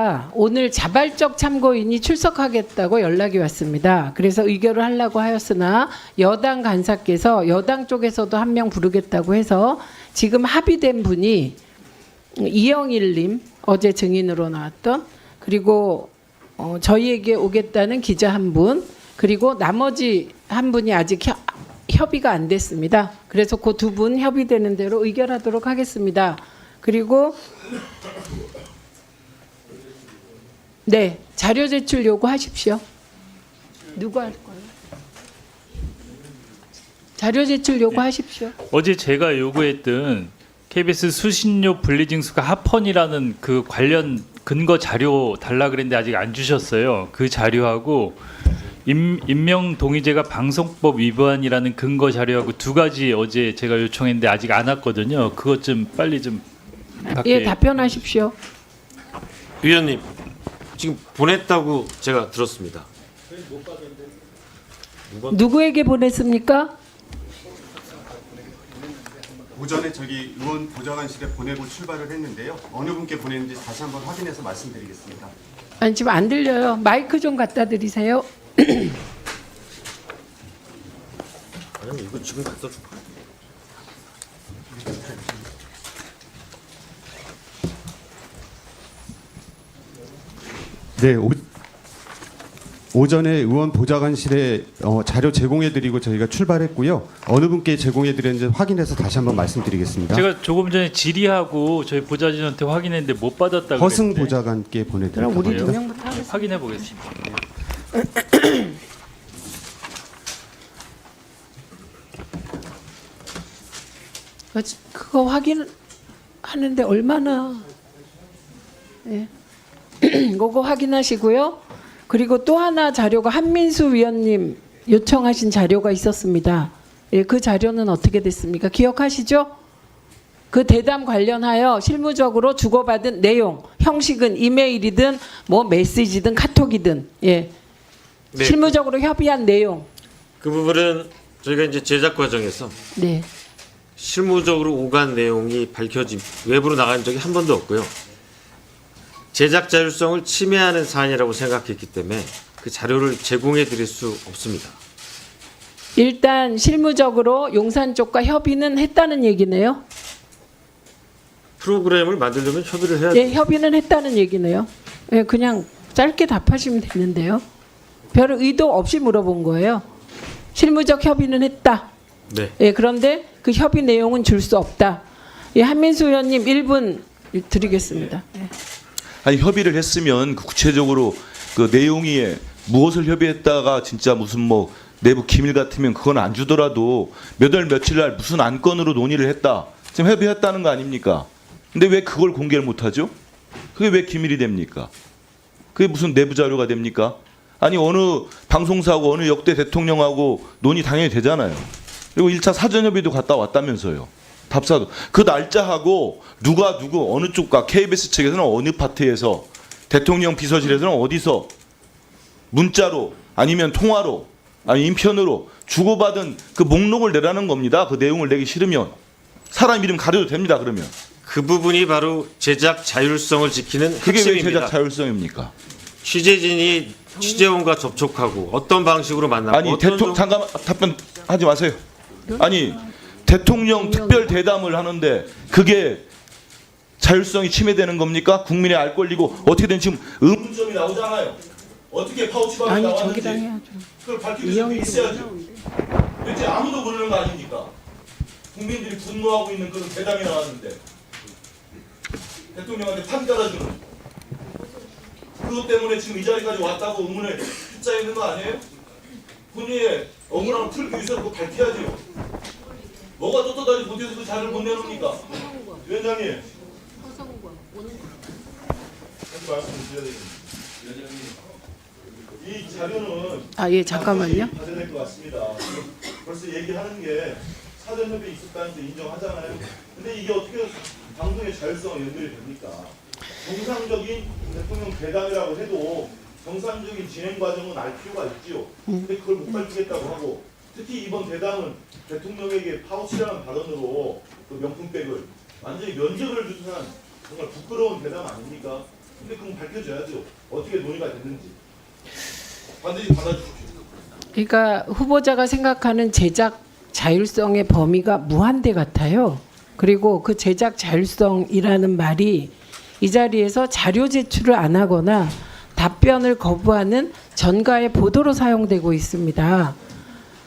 제가 오늘 자발적 참고인이 출석하겠다고 연락이 왔습니다. 그래서 의결을 하려고 하였으나 여당 간사께서 여당 쪽에서도 한 명 부르겠다고 해서 지금 합의된 분이 이영일님 어제 증인으로 나왔던, 그리고 저희에게 오겠다는 기자 한 분, 그리고 나머지 한 분이 아직 협의가 안 됐습니다. 그래서 그 두 분 협의되는 대로 의결하도록 하겠습니다. 그리고 네, 자료 제출 요구하십시오. 누구 할 거예요? 자료 제출 요구하십시오. 어제 제가 요구했던 KBS 수신료 분리징수가 합헌이라는 그 관련 근거 자료 달라 그랬는데 아직 안 주셨어요. 그 자료하고 임명동의제가 방송법 위반이라는 근거 자료하고 두 가지 어제 제가 요청했는데 아직 안 왔거든요. 그것 좀 빨리 좀 받게. 예, 답변하십시오. 위원님, 지금 보냈다고 제가 들었습니다. 누구에게 보냈습니까? 오전에 저기 의원 보좌관실에 보내고 출발을 했는데요. 어느 분께 보냈는지 다시 한번 확인해서 말씀드리겠습니다. 아니, 지금 안 들려요. 마이크 좀 갖다 드리세요. 아니 이거 지금 갖다 줄까? 네, 오전에 의원 보좌관실에 자료 제공해드리고 저희가 출발했고요. 어느 분께 제공해드렸는지 확인해서 다시 한번 말씀드리겠습니다. 제가 조금 전에 질의하고 저희 보좌진한테 확인했는데 못 받았다고 허승 그랬는데 보좌관께 그럼 보내드릴게요. 우리 두 명부터 하겠습니다. 확인해 보겠습니다. 그거 확인하는데 얼마나, 예. 그거 확인하시고요. 그리고 또 하나 자료가 한민수 위원님 요청하신 자료가 있었습니다. 예, 그 자료는 어떻게 됐습니까? 기억하시죠? 그 대담 관련하여 실무적으로 주고받은 내용, 형식은 이메일이든 뭐 메시지든 카톡이든, 예. 네. 실무적으로 협의한 내용. 그 부분은 저희가 이제 제작 과정에서 네. 실무적으로 오간 내용이 밝혀진 외부로 나간 적이 한 번도 없고요. 제작 자율성을 침해하는 사안이라고 생각했기 때문에 그 자료를 제공해 드릴 수 없습니다. 일단 실무적으로 용산 쪽과 협의는 했다는 얘기네요. 프로그램을 만들려면 협의를 해야 예, 협의는 했다는 얘기네요. 예, 그냥 짧게 답하시면 되는데요. 별 의도 없이 물어본 거예요. 실무적 협의는 했다. 네. 예, 그런데 그 협의 내용은 줄 수 없다. 예, 한민수 의원님 1분 드리겠습니다. 예. 아니 협의를 했으면 구체적으로 그 내용이 무엇을 협의했다가 진짜 무슨 뭐 내부 기밀 같으면 그건 안 주더라도 몇 월 며칠 날 무슨 안건으로 논의를 했다. 지금 협의했다는 거 아닙니까? 근데 왜 그걸 공개를 못 하죠? 그게 왜 기밀이 됩니까? 그게 무슨 내부 자료가 됩니까? 아니 어느 방송사하고 어느 역대 대통령하고 논의 당연히 되잖아요. 그리고 1차 사전협의도 갔다 왔다면서요. 답사도. 그 날짜하고 누가 누구 어느 쪽과 KBS 측에서는 어느 파트에서 대통령 비서실에서는 어디서 문자로 아니면 통화로 아니 인편으로 주고받은 그 목록을 내라는 겁니다. 그 내용을 내기 싫으면 사람 이름 가려도 됩니다. 그러면 그 부분이 바로 제작 자율성을 지키는 그게 왜 핵심입니다. 제작 자율성입니까? 취재진이 취재원과 접촉하고 어떤 방식으로 만나고 아니 어떤 대통령 잠깐만 답변하지 마세요. 아니 대통령 특별 대담을 하는데 그게 자율성이 침해되는 겁니까? 국민의 알 권리고 어떻게든 지금 의문점이 나오잖아요. 어떻게 파우치방이 아니, 나왔는지 저기다 해야죠. 그걸 밝힐 수 이영희 있어야죠. 왠지 아무도 모르는 거 아닙니까? 국민들이 분노하고 있는 그런 대담이 나왔는데 대통령한테 판 깔아주는 그것 때문에 지금 이 자리까지 왔다고 의문을 숫자에 있는 거 아니에요? 본인의 억울함을 풀기 위해서 그거 밝혀야죠. 뭐가 떳떳하지 못해서 그 자료를 못 내놓습니까? 위원장님. 다시 말씀을 드려야 되겠습니다. 이 자료는 예, 잠깐만요. 받아야 될 것 같습니다. 벌써 얘기하는 게 사전협의 있었다는 거 인정하잖아요. 근데 이게 어떻게 방송의 자율성과 연결이 됩니까? 정상적인 대통령 대담이라고 해도 정상적인 진행 과정은 알 필요가 있지요. 근데 그걸 못 밝히겠다고 하고 특히 이번 대담은 대통령에게 파우치라는 발언으로 그 명품백을 완전히 면접을 주선한 정말 부끄러운 대담 아닙니까? 근데 그건 밝혀져야죠. 어떻게 논의가 됐는지. 반드시 받아주십시오. 그러니까 후보자가 생각하는 제작 자율성의 범위가 무한대 같아요. 그리고 그 제작 자율성이라는 말이 이 자리에서 자료 제출을 안 하거나 답변을 거부하는 전가의 보도로 사용되고 있습니다.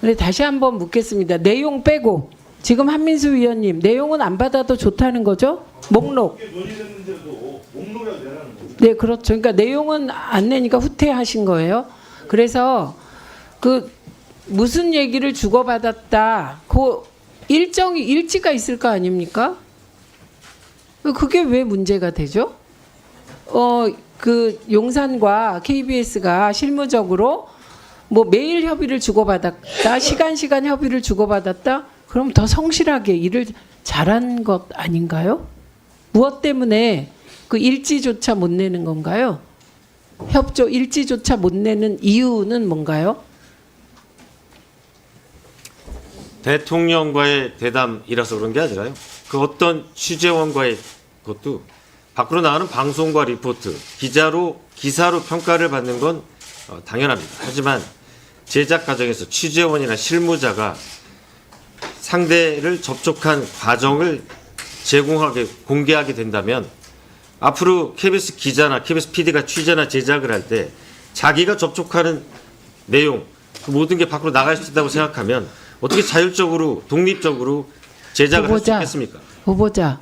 근데 다시 한번 묻겠습니다. 내용 빼고 지금 한민수 위원님 내용은 안 받아도 좋다는 거죠? 목록. 논의됐는데도 목록이라도 내라는 거죠. 네, 그렇죠. 그러니까 내용은 안 내니까 후퇴하신 거예요. 그래서 그 무슨 얘기를 주고받았다. 그 일정이 일지가 있을 거 아닙니까? 그게 왜 문제가 되죠? 그 용산과 KBS가 실무적으로 뭐 매일 협의를 주고받았다, 시간 협의를 주고받았다. 그럼 더 성실하게 일을 잘한 것 아닌가요? 무엇 때문에 그 일지조차 못 내는 건가요? 협조 일지조차 못 내는 이유는 뭔가요? 대통령과의 대담이라서 그런 게 아니라요. 그 어떤 취재원과의 것도 밖으로 나가는 방송과 리포트, 기사로 평가를 받는 건 당연합니다. 하지만 제작 과정에서 취재원이나 실무자가 상대를 접촉한 과정을 공개하게 된다면 앞으로 KBS 기자나 KBS PD가 취재나 제작을 할 때 자기가 접촉하는 내용 그 모든 게 밖으로 나갈 수 있다고 생각하면 어떻게 자율적으로 독립적으로 제작을 할 수 있겠습니까? 후보자,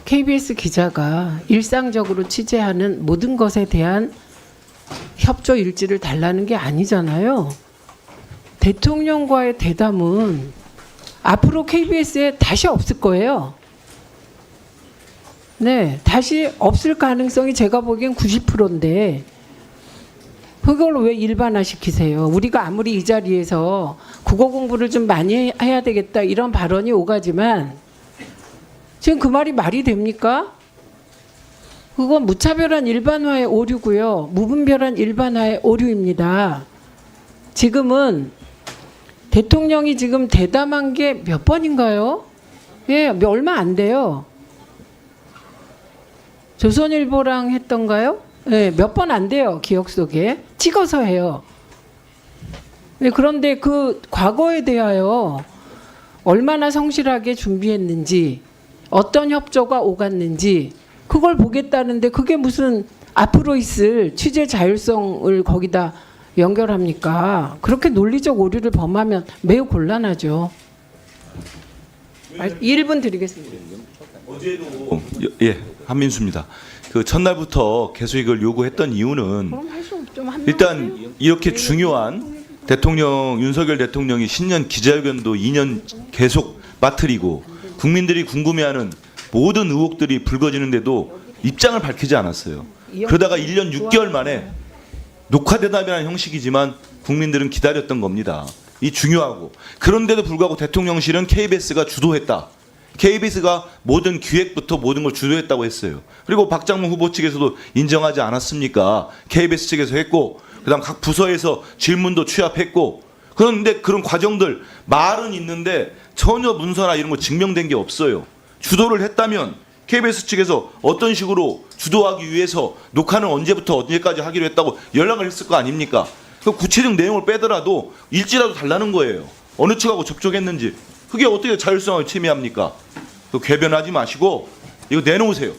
KBS 기자가 일상적으로 취재하는 모든 것에 대한 협조 일지를 달라는 게 아니잖아요. 대통령과의 대담은 앞으로 KBS에 다시 없을 거예요. 네, 다시 없을 가능성이 제가 보기엔 90%인데 그걸 왜 일반화시키세요? 우리가 아무리 이 자리에서 국어 공부를 좀 많이 해야 되겠다 이런 발언이 오가지만 지금 그 말이 됩니까? 그건 무차별한 일반화의 오류고요. 무분별한 일반화의 오류입니다. 지금은 대통령이 지금 대담한 게 몇 번인가요? 예, 얼마 안 돼요. 조선일보랑 했던가요? 예, 몇 번 안 돼요. 기억 속에. 찍어서 해요. 예, 그런데 그 과거에 대하여 얼마나 성실하게 준비했는지 어떤 협조가 오갔는지 그걸 보겠다는데 그게 무슨 앞으로 있을 취재 자율성을 거기다 연결합니까? 그렇게 논리적 오류를 범하면 매우 곤란하죠. 1분 드리겠습니다. 어제도 예, 한민수입니다. 그 첫날부터 계속 이걸 요구했던 이유는 그럼 할 수 없죠. 일단 이렇게 중요한 대통령 윤석열 대통령이 신년 기자회견도 2년 계속 빠뜨리고 국민들이 궁금해하는 모든 의혹들이 불거지는데도 입장을 밝히지 않았어요. 그러다가 1년 6개월 만에 녹화대담이라는 형식이지만 국민들은 기다렸던 겁니다. 이 중요하고 그런데도 불구하고 대통령실은 KBS가 주도했다. KBS가 모든 기획부터 모든 걸 주도했다고 했어요. 그리고 박장문 후보 측에서도 인정하지 않았습니까? KBS 측에서 했고 그다음 각 부서에서 질문도 취합했고 그런데 그런 과정들 말은 있는데 전혀 문서나 이런 거 증명된 게 없어요. 주도를 했다면 KBS 측에서 어떤 식으로 주도하기 위해서 녹화는 언제부터 언제까지 하기로 했다고 연락을 했을 거 아닙니까? 그 구체적 내용을 빼더라도 일지라도 달라는 거예요. 어느 측하고 접촉했는지. 그게 어떻게 자율성을 침해합니까? 그 궤변하지 마시고 이거 내놓으세요.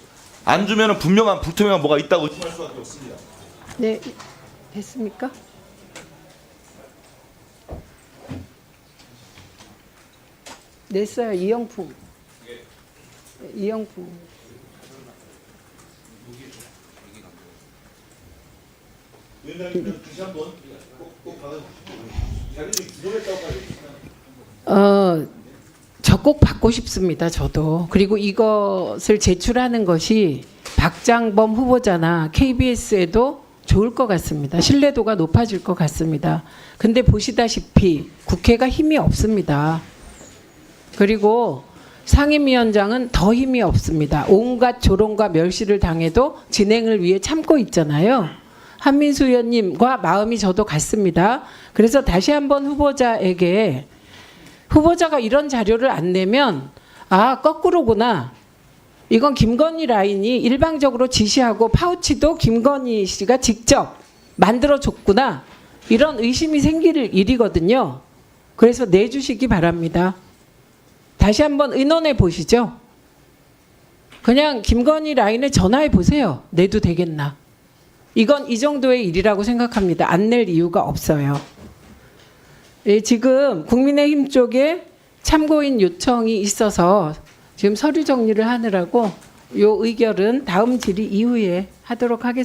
안 주면은 분명한 불투명한 뭐가 있다고 의심할 수밖에 없습니다. 네, 됐습니까? 냈어요. 이영풍. 이영풍. 저 꼭 받고 싶습니다. 저도. 그리고 이것을 제출하는 것이 박장범 후보자나 KBS에도 좋을 것 같습니다. 신뢰도가 높아질 것 같습니다. 근데 보시다시피 국회가 힘이 없습니다. 그리고 상임위원장은 더 힘이 없습니다. 온갖 조롱과 멸시를 당해도 진행을 위해 참고 있잖아요. 한민수 의원님과 마음이 저도 같습니다. 그래서 다시 한번 후보자에게 후보자가 이런 자료를 안 내면 아 거꾸로구나. 이건 김건희 라인이 일방적으로 지시하고 파우치도 김건희 씨가 직접 만들어줬구나. 이런 의심이 생길 일이거든요. 그래서 내주시기 바랍니다. 다시 한번 의논해 보시죠. 그냥 김건희 라인에 전화해 보세요. 내도 되겠나. 이건 이 정도의 일이라고 생각합니다. 안 낼 이유가 없어요. 예, 지금 국민의힘 쪽에 참고인 요청이 있어서 지금 서류 정리를 하느라고 요 의결은 다음 질의 이후에 하도록 하겠습니다.